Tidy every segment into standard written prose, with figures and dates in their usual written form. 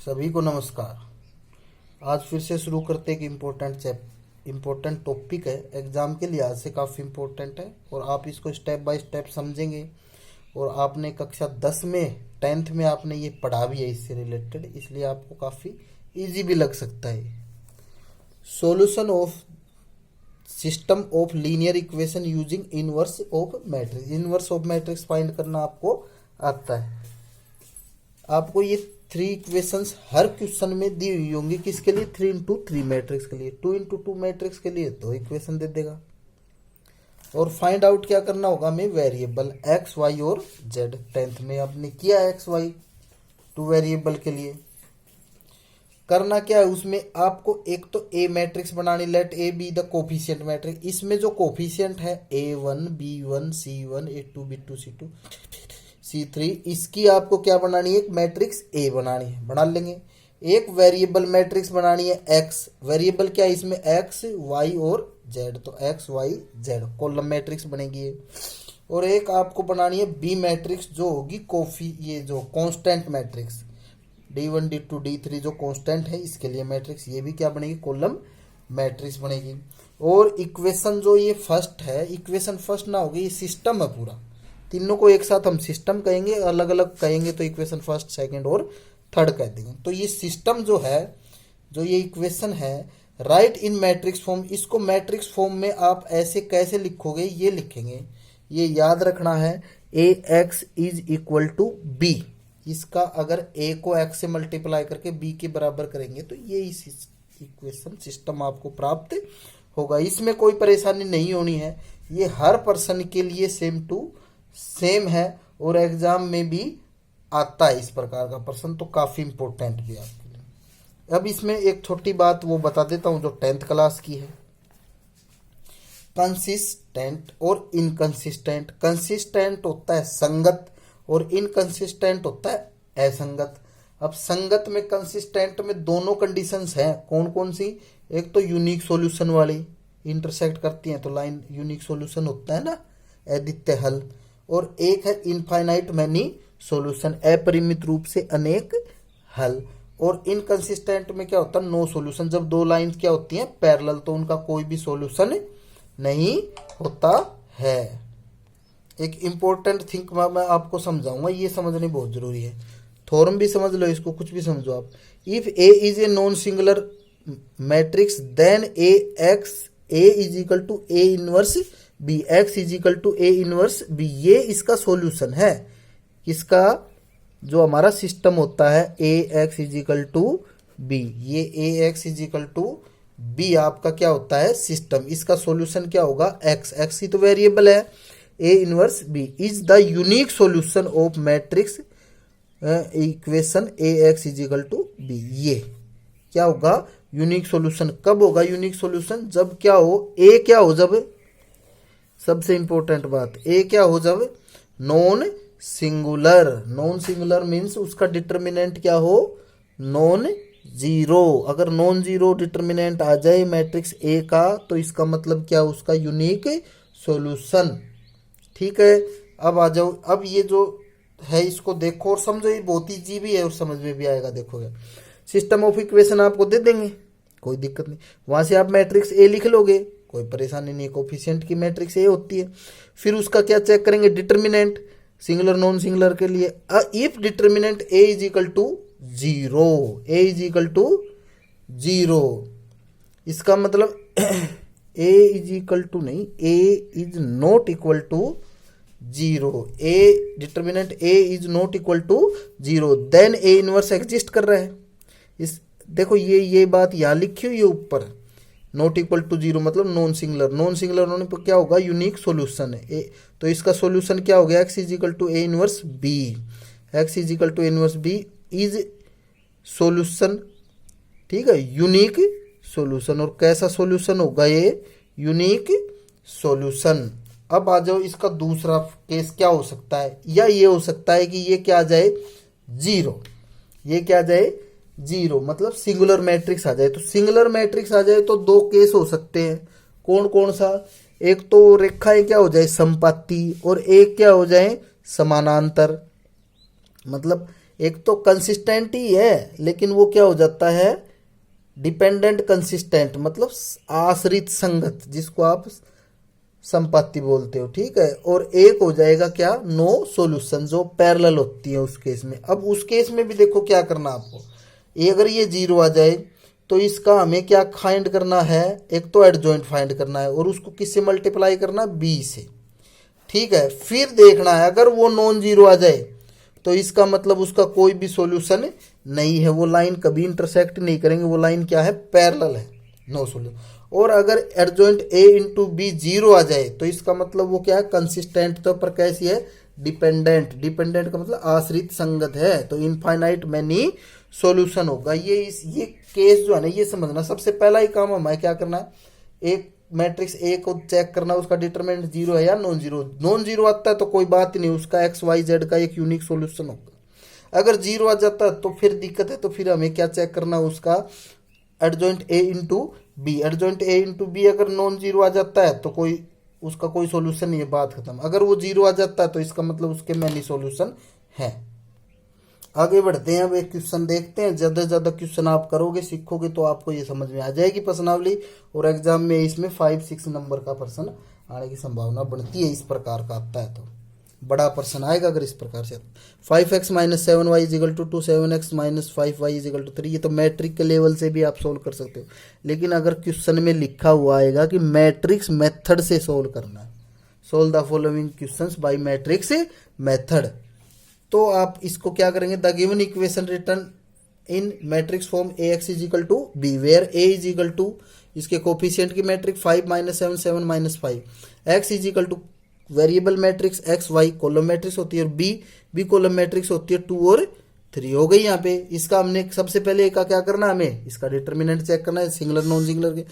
सभी को नमस्कार। आज फिर से शुरू करते एक इम्पोर्टेंट टॉपिक है, एग्ज़ाम के लिहाज से काफ़ी इम्पोर्टेंट है और आप इसको स्टेप बाय स्टेप समझेंगे। और आपने कक्षा 10 में 10th में आपने ये पढ़ा भी है इससे रिलेटेड, इसलिए आपको काफ़ी इजी भी लग सकता है। Solution of system of linear equation using inverse of matrix. Inverse of matrix find करना आपको आता है। आपको ये 3 इक्वेशंस हर क्वेश्चन में दी हुई होंगी। किसके लिए? 3x3 मैट्रिक्स के लिए। 2x2 मैट्रिक्स के लिए 2 इक्वेशन दे देगा। और फाइंड आउट क्या करना होगा हमें? वेरिएबल एक्स वाई और जेड। 10th में आपने किया एक्स वाई 2 वेरिएबल के लिए। करना क्या है उसमें? आपको एक तो ए मैट्रिक्स बनानी, let A be the coefficient matrix. इसमें जो कोफिशिएंट है A1 B1 C1 A2 B2 C2 C3, इसकी आपको क्या बनानी है? एक मैट्रिक्स ए बनानी है, बना लेंगे। एक वेरिएबल मैट्रिक्स बनानी है एक्स। वेरिएबल क्या है इसमें? एक्स वाई और जेड, तो X Y Z column matrix बनेगी ये। और एक आपको बनानी है बी मैट्रिक्स, जो होगी ये जो constant matrix D1 D2 D3 जो कांस्टेंट है, इसके लिए मैट्रिक्स, ये भी क्या बनेगी? कॉलम मैट्रिक्स बनेगी। और इक्वेशन जो ये फर्स्ट है, इक्वेशन फर्स्ट ना होगी, ये सिस्टम है पूरा। तीनों को एक साथ हम सिस्टम कहेंगे, अलग अलग कहेंगे तो इक्वेशन फर्स्ट सेकंड और थर्ड कह देंगे। तो ये सिस्टम जो है, जो ये इक्वेशन है, राइट इन मैट्रिक्स फॉर्म। इसको मैट्रिक्स फॉर्म में आप ऐसे कैसे लिखोगे? ये लिखेंगे, ये याद रखना है। AX is equal to B। इसका अगर A को X से मल्टीप्लाई करके B के बराबर करेंगे तो ये इस इक्वेशन सिस्टम आपको प्राप्त होगा। इसमें कोई परेशानी नहीं होनी है। ये हर पर्सन के लिए सेम टू सेम है और एग्जाम में भी आता है इस प्रकार का प्रश्न, तो काफी इंपॉर्टेंट भी आपके लिए। अब इसमें एक छोटी बात वो बता देता हूं जो 10th क्लास की है। कंसिस्टेंट और इनकंसिस्टेंट। कंसिस्टेंट होता है संगत और इनकंसिस्टेंट होता है असंगत। अब संगत में, कंसिस्टेंट में दोनों कंडीशंस हैं। कौन कौन सी? एक तो यूनिक सॉल्यूशन वाली, इंटरसेक्ट करती हैं तो लाइन यूनिक सॉल्यूशन होता है ना, अद्वितीय हल। और एक है इनफाइनाइट मैनी सॉल्यूशन, अपरिमित रूप से अनेक हल। और इनकंसिस्टेंट में क्या होता है? No solution. जब दो लाइंस क्या होती हैं? पैरेलल, तो उनका कोई भी सॉल्यूशन नहीं होता है। एक इंपॉर्टेंट थिंक मैं आपको समझाऊंगा, ये समझनी बहुत जरूरी है। थ्योरम भी समझ लो इसको, कुछ भी समझो आप। If A is a non singular matrix then A is equal to A inverse B, X is equal to A inverse B. ये इसका सॉल्यूशन है। इसका जो हमारा सिस्टम होता है A X is equal to B, ये A X is equal to B आपका क्या होता है? सिस्टम। इसका सॉल्यूशन क्या होगा? एक्स। एक्स ही तो वेरिएबल है। A inverse B is the unique solution of matrix equation A X is equal to B. ये क्या होगा? Unique solution. कब होगा यूनिक सॉल्यूशन? जब क्या हो? ए क्या हो? जब, सबसे इंपॉर्टेंट बात, ए क्या हो? जब non singular. Non singular means उसका डिटर्मिनेंट क्या हो? Non zero. अगर नॉन जीरो डिटर्मिनेंट आ जाए मैट्रिक्स ए का, तो इसका मतलब क्या? उसका यूनिक सॉल्यूशन। ठीक है, अब आ जाओ। अब ये जो है इसको देखो और समझो, ये बहुत ईजी भी है और समझ में भी आएगा। देखोगे सिस्टम ऑफ इक्वेशन आपको दे देंगे, कोई दिक्कत नहीं। वहां से आप मैट्रिक्स ए लिख लोगे, कोई परेशानी नहीं। कोफिशिएंट की मैट्रिक्स ए होती है। फिर उसका क्या चेक करेंगे? डिटर्मिनेंट, सिंगुलर नॉन सिंगुलर के लिए। If determinant A is equal to zero, A is equal to zero, इसका मतलब ए इज इक्वल टू नहीं, A is not equal to zero. A determinant A is not equal to zero, then A inverse exist कर रहा है। इस देखो ये बात यहां लिखी हुई है ऊपर, नॉट इक्वल टू जीरो मतलब नॉन सिंगुलर। नॉन सिंगुलर होने पर क्या होगा? यूनिक सॉल्यूशन है। तो इसका सॉल्यूशन क्या हो गया? X is equal to A inverse B. X is equal to A inverse B is solution. ठीक है, यूनिक सॉल्यूशन। और कैसा सॉल्यूशन होगा ये? Unique solution. अब आ जाओ, इसका दूसरा केस क्या हो सकता है? या ये हो सकता है कि ये क्या आ जाए? जीरो। ये क्या आ जाए? जीरो, मतलब सिंगुलर मैट्रिक्स आ जाए। तो सिंगुलर मैट्रिक्स आ जाए तो 2 केस हो सकते हैं। कौन कौन सा? एक तो रेखाएं क्या हो जाए? समपाती, और एक क्या हो जाए? समानांतर। मतलब एक तो कंसिस्टेंट ही है लेकिन वो क्या हो जाता है, डिपेंडेंट कंसिस्टेंट, मतलब आश्रित संगत, जिसको आप संपत्ति बोलते हो, ठीक है। और एक हो जाएगा क्या, नो सॉल्यूशन, जो पैरेलल होती है उस केस में। अब उस केस में भी देखो क्या करना आपको, ये अगर ये जीरो आ जाए तो इसका हमें क्या फाइंड करना है, एक तो एडजॉइंट फाइंड करना है और उसको किससे मल्टीप्लाई करना, बी से, ठीक है। फिर देखना है अगर वो नॉन जीरो आ जाए तो इसका मतलब उसका कोई भी सॉल्यूशन नहीं है, वो लाइन कभी इंटरसेक्ट नहीं करेंगे, वो लाइन क्या है, पैरेलल है, नो सॉल्यूशन। और अगर adjoint A into B zero आ जाए तो इसका मतलब वो क्या है, कंसिस्टेंट, तो पर कैसी है, डिपेंडेंट, डिपेंडेंट का मतलब आश्रित संगत है, तो इनफाइनाइट मैनी सॉल्यूशन होगा। ये केस जो है ना, ये समझना, सबसे पहला ही काम हमें क्या करना है, एक मैट्रिक्स ए को चेक करना उसका डिटरमिनेंट जीरो है या नॉन जीरो। नॉन जीरो आता है तो कोई बात ही नहीं, उसका एक्स वाई जेड का एक यूनिक सॉल्यूशन होगा। अगर जीरो आ जाता है तो फिर दिक्कत है, तो फिर हमें क्या चेक करना, उसका adjoint A into B. Adjoint A into B अगर नॉन जीरो आ जाता है तो कोई उसका कोई सॉल्यूशन नहीं है, बात खत्म। अगर वो जीरो आ जाता है तो इसका मतलब उसके मैनी सॉल्यूशन है। आगे बढ़ते हैं, अब एक क्वेश्चन देखते हैं। ज़्यादा से ज़्यादा क्वेश्चन आप करोगे, सीखोगे तो आपको ये समझ में आ जाएगी प्रश्नावली, और एग्जाम में इसमें 5-6 नंबर का प्रश्न आने की संभावना बढ़ती है, इस प्रकार का आता है तो बड़ा प्रश्न आएगा अगर इस प्रकार से। 5x minus 7y is equal to 7x minus 5y is equal to 3, ये तो मैट्रिक के लेवल से भी आप सोल्व कर सकते हो, लेकिन अगर क्वेश्चन में लिखा हुआ आएगा कि मैट्रिक्स मेथड से सोल्व करना है, solve the following questions by matrix method, तो आप इसको क्या करेंगे, the given equation written in matrix form A X is equal to B, where A is equal to इसके कोफिशिएंट की matrix 5 minus 7 7 minus 5, X is equal to variable matrix X Y column matrix होती है, और B column matrix होती है 2 और 3 हो गई यहाँ पे। इसका हमने सबसे पहले का क्या करना है, हमें इसका डिटरमिनेंट चेक करना है, सिंगुलर नॉन सिंगुलर के,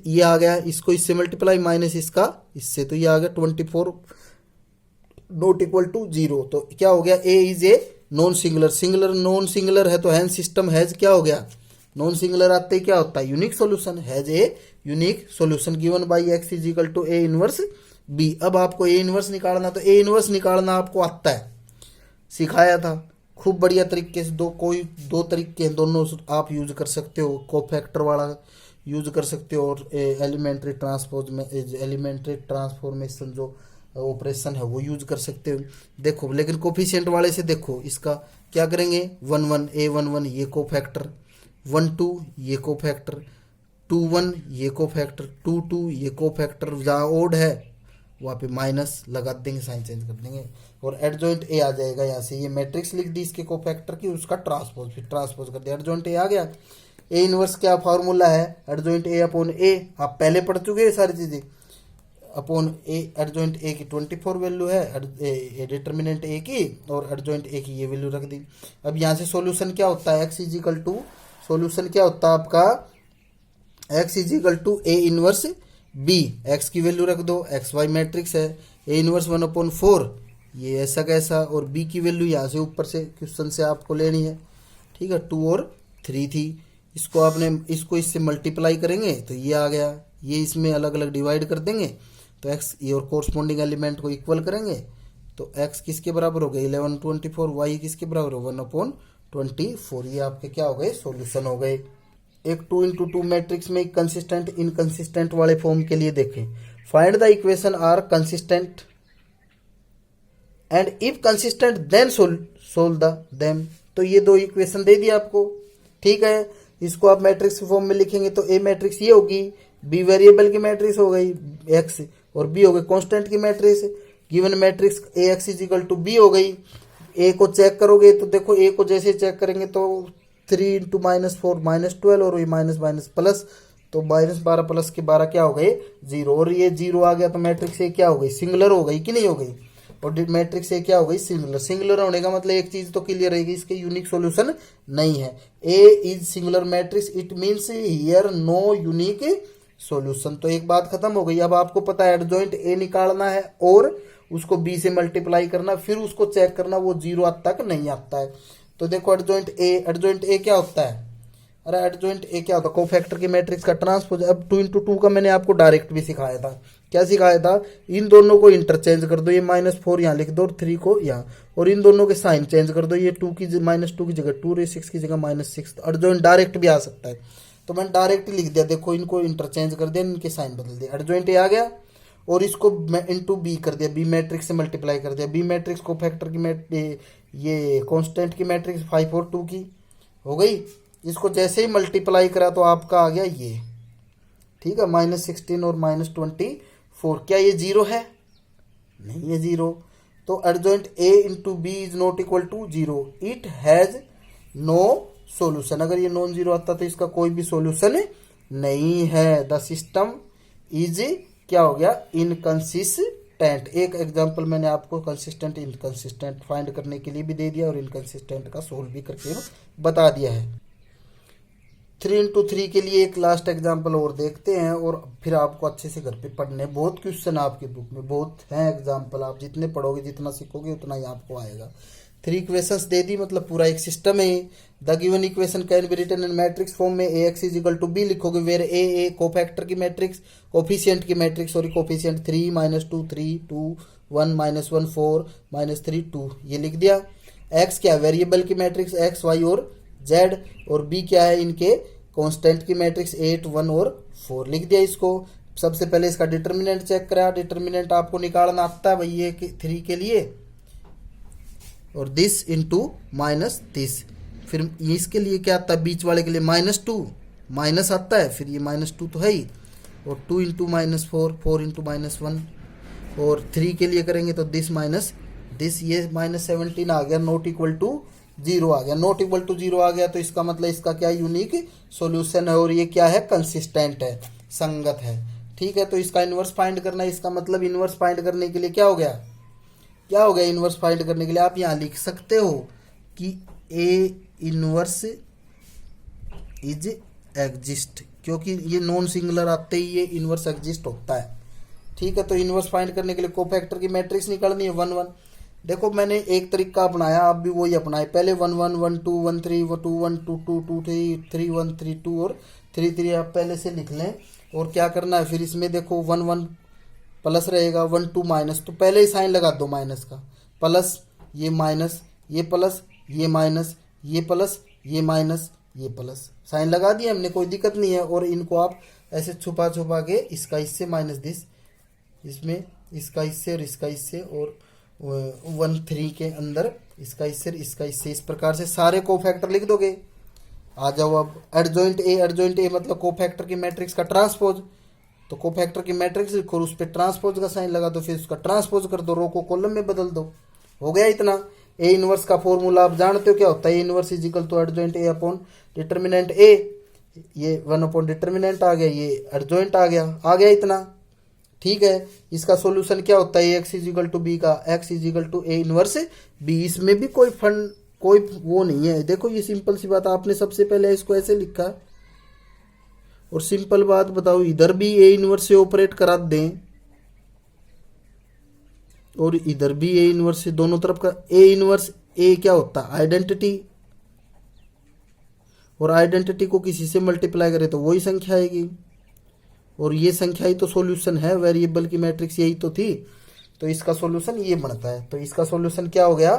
ये आ गया, इसको इससे मल्टीप्लाई माइनस इसका इससे, तो ये आ गया 24 नॉट इक्वल टू 0, तो क्या हो गया, A is a non singular, singular non singular है तो हैंड सिस्टम हैज क्या हो गया, नॉन सिंगुलर आते ही क्या होता है, unique solution, has a unique solution given by X is equal to A inverse B. अब आपको ए इनवर्स निकालना, तो ए इनवर्स निकालना आपको आता है, सिखाया था खूब बढ़िया तरीके से। दो तरीके हैं, दोनों आप यूज कर सकते हो, कोफैक्टर वाला यूज कर सकते हो और एलिमेंट्री ट्रांसफॉर्मेशन जो ऑपरेशन है वो यूज कर सकते हो। देखो लेकिन कोफिशिएंट वाले से देखो, इसका क्या करेंगे, 1 1 ए 1 1 ये कोफैक्टर, 1 2 ये कोफैक्टर, 2 1 ये कोफैक्टर, 2 2 ये कोफैक्टर, जहाँ ओड है वहाँ पे माइनस लगा देंगे, साइन चेंज कर देंगे, और एडजॉइंट ए आ जाएगा यहाँ से, ये मैट्रिक्स लिख दी इसके कोफैक्टर की, उसका ट्रांसपोज, फिर ट्रांसपोज कर दिया, एडजॉइंट ए आ गया। ए इनवर्स क्या फार्मूला है, एडजॉइंट ए अपॉन ए, आप पहले पढ़ चुके हैं सारी चीजें, अपॉन ए, एडजॉइंट ए की 24 वैल्यू है, डिटर्मिनेंट ए की, और एडजॉइंट ए की ये वैल्यू रख दी। अब यहाँ से सॉल्यूशन क्या होता है, X is equal to, solution क्या होता है आपका, X is equal to A inverse B, X की वैल्यू रख दो, एक्स वाई मैट्रिक्स है, ए इनवर्स 1/4 ये ऐसा कैसा, और बी की वैल्यू यहाँ से ऊपर से क्वेश्चन से आपको लेनी है, ठीक है, 2 और 3 थी, इसको आपने इसको इससे मल्टीप्लाई करेंगे तो ये आ गया, ये इसमें अलग अलग डिवाइड कर देंगे तो एक्स ये और कोरस्पॉन्डिंग एलिमेंट को इक्वल करेंगे तो एक्स किसके बराबर हो गए 11/24, वाई किसके बराबर हो 1/24, ये आपके क्या हो गए, सॉल्यूशन हो गए। एक 2 into 2 मैट्रिक्स में कंसिस्टेंट इनकंसिस्टेंट वाले फॉर्म के लिए देखें, find the equation are consistent and if consistent then solve the them, तो ये दो इक्वेशन दे दी आपको, ठीक है। इसको आप मैट्रिक्स फॉर्म में लिखेंगे तो ए मैट्रिक्स ये होगी, बी वेरिएबल की मैट्रिक्स हो गई एक्स, और बी हो गई कांस्टेंट की matrix, given matrix A X is equal to B हो गई। ए को चेक करोगे तो देखो, ए को जैसे चेक करेंगे तो 3 into -4 -12, और ये माइनस माइनस प्लस, तो -12 प्लस के 12 क्या हो गए 0, और ये 0 आ गया तो मैट्रिक्स ए क्या हो गई, सिंगुलर हो गई कि नहीं हो गई, और मैट्रिक्स ए क्या हो गई, सिंगुलर। सिंगुलर होने का मतलब एक चीज तो क्लियर रहेगी, इसके यूनिक सॉल्यूशन नहीं है, A is singular matrix, it means here no unique solution, तो एक बात खत्म हो गई। अब आपको पता है एडजॉइंट ए निकालना है और उसको बी से मल्टीप्लाई करना, फिर उसको चेक करना वो 0 तक नहीं आता है। तो देखो एडजॉइंट ए क्या होता है, अरे एडजॉइंट ए क्या होता है, कोफैक्टर की मैट्रिक्स का ट्रांसपोज। अब 2 × 2 का मैंने आपको डायरेक्ट भी सिखाया था। क्या सिखाया था, इन दोनों को इंटरचेंज कर दो, ये -4 यहाँ लिख दो और 3 को यहाँ, और इन दोनों के साइन चेंज कर दो, ये -2 की जगह 2 की जगह -6। एडजॉइंट डायरेक्ट भी आ सकता है, तो मैंने डायरेक्ट लिख दिया, देखो इनको इंटरचेंज कर दिया, इनके साइन बदल दिया, एडजॉइंट ए आ गया। और इसको इंटू बी कर दिया, बी मैट्रिक्स से मल्टीप्लाई कर दिया, बी मैट्रिक्स को फैक्टर की ये कांस्टेंट की मैट्रिक्स 5 और 2 की हो गई। इसको जैसे ही मल्टीप्लाई करा तो आपका आ गया ये, ठीक है, -16 और -24। क्या ये जीरो है, नहीं है जीरो, तो adjoint A into B is not equal to zero, it has no solution. अगर ये नॉन जीरो आता तो इसका कोई भी सॉल्यूशन नहीं है। द सिस्टम इज क्या हो गया, इनकंसिस्टेंट। एक एग्जांपल मैंने आपको कंसिस्टेंट इनकंसिस्टेंट फाइंड करने के लिए भी दे दिया और इनकंसिस्टेंट का सोल्व भी करके बता दिया है। 3 × 3 के लिए एक लास्ट एग्जांपल और देखते हैं, और फिर आपको अच्छे से घर पे पढ़ने, बहुत क्वेश्चन आपकी बुक में बहुत हैं एग्जांपल, आप जितने पढ़ोगे जितना सीखोगे उतना ही आपको आएगा। 3 इक्वेशंस दे दी, मतलब पूरा एक सिस्टम है। The given equation can be written in matrix form में ax = b लिखोगे, वेयर ए कोफैक्टर की मैट्रिक्स, कोफिशिएंट की मैट्रिक्स, सॉरी कोफिशिएंट 3 -2 3 2 1 -1 4 -3 2, ये लिख दिया। x क्या वेरिएबल की मैट्रिक्स x y और z, और b क्या है इनके कांस्टेंट की मैट्रिक्स 8 1 और 4 लिख दिया। इसको सबसे पहले इसका डिटर्मिनेंट चेक करा, डिटर्मिनेंट आपको निकालना आता है भाई ये 3 के लिए, और दिस इंटू माइनस दिस, फिर इसके लिए क्या आता है, बीच वाले के लिए -2 माइनस आता है, फिर ये -2 तो है ही, और 2 × -4 4 × -1, और 3 के लिए करेंगे तो दिस माइनस दिस, ये -17 आ गया, नॉट इक्वल टू 0 आ गया। नॉट इक्वल टू 0 आ गया तो इसका मतलब इसका क्या यूनिक सॉल्यूशन है, और ये क्या है, कंसिस्टेंट है, संगत है, ठीक है। तो इसका इन्वर्स फाइंड करना है, इसका मतलब इन्वर्स फाइंड करने के लिए क्या हो गया, इन्वर्स फाइंड करने के लिए आप यहाँ लिख सकते हो कि ए इन्वर्स इज एग्जिस्ट, क्योंकि ये नॉन सिंगुलर आते ही ये इन्वर्स एग्जिस्ट होता है, ठीक है। तो इन्वर्स फाइंड करने के लिए कोफैक्टर की मैट्रिक्स निकालनी है 1 1। देखो मैंने एक तरीका अपनाया, आप भी वही अपनाए, पहले 1 1 1 2 1 3 2 1 2 2 2 3 3 1 3 2 और 3 3 आप पहले से लिख लें। और क्या करना है, फिर इसमें देखो 1 1 प्लस रहेगा, 1 2 माइनस, तो पहले ही साइन लगा दो माइनस का, प्लस ये माइनस, ये प्लस ये माइनस, ये प्लस ये माइनस, ये प्लस, साइन लगा दिया हमने, कोई दिक्कत नहीं है। और इनको आप ऐसे छुपा छुपा के, इसका इससे माइनस दिस, इसमें इसका इससे और इसका इससे, और 1 3 के अंदर इसका इससे और इसका इससे, इस प्रकार से सारे कोफैक्टर लिख दोगे। आ जाओ अब एडजॉइंट ए मतलब कोफैक्टर की मैट्रिक्स का ट्रांसपोज, तो कोफैक्टर की मैट्रिक्स लिखो, उस पर ट्रांसपोज का साइन लगा दो, फिर उसका ट्रांसपोज कर दो, रो को कॉलम में बदल दो, हो गया इतना। ए इनवर्स का फॉर्मूला आप जानते हो क्या होता है, A inverse is equal to adjoint A upon determinant A, ये 1 अपॉन डिटर्मिनेंट आ गया, ये एडजॉइंट आ गया इतना, ठीक है। इसका सॉल्यूशन क्या होता है, X is equal to B का, X is equal to A inverse B, इसमें भी कोई वो नहीं है। देखो ये सिंपल सी बात, आपने सबसे पहले इसको ऐसे लिखा, और सिंपल बात बताओ, इधर भी ए इनवर्स से ऑपरेट करा दें और इधर भी ए इनवर्स से, दोनों तरफ का ए इनवर्स, ए क्या होता है आइडेंटिटी, और आइडेंटिटी को किसी से मल्टीप्लाई करें तो वही संख्या आएगी, और ये संख्या ही तो सॉल्यूशन है, वेरिएबल की मैट्रिक्स यही तो थी, तो इसका सॉल्यूशन ये बनता है। तो इसका सॉल्यूशन क्या हो गया,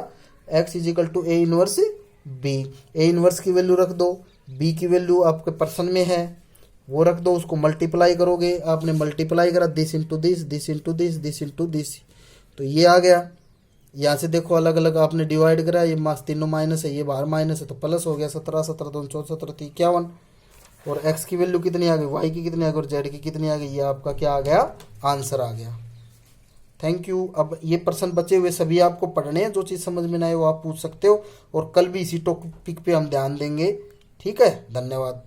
X is equal to A inverse B, A inverse की वैल्यू रख दो, बी की वैल्यू आपके पर्सन में है वो रख दो, उसको मल्टीप्लाई करोगे, आपने मल्टीप्लाई करा this into this, this into this, this into this, तो ये आ गया। यहाँ से देखो अलग अलग आपने डिवाइड करा, ये तीनों माइनस है, ये बाहर माइनस है, तो प्लस हो गया, 17 17 2 64 51, और x की वैल्यू कितनी आ गई, y की कितनी आ गई, और z की कितनी आ गई, ये आपका क्या आ गया, आंसर आ गया। Thank you. अब ये प्रश्न बचे हुए सभी आपको पढ़ने हैं, जो चीज़ समझ में ना आए वो आप पूछ सकते हो, और कल भी इसी टॉपिक पे हम ध्यान देंगे, ठीक है। धन्यवाद।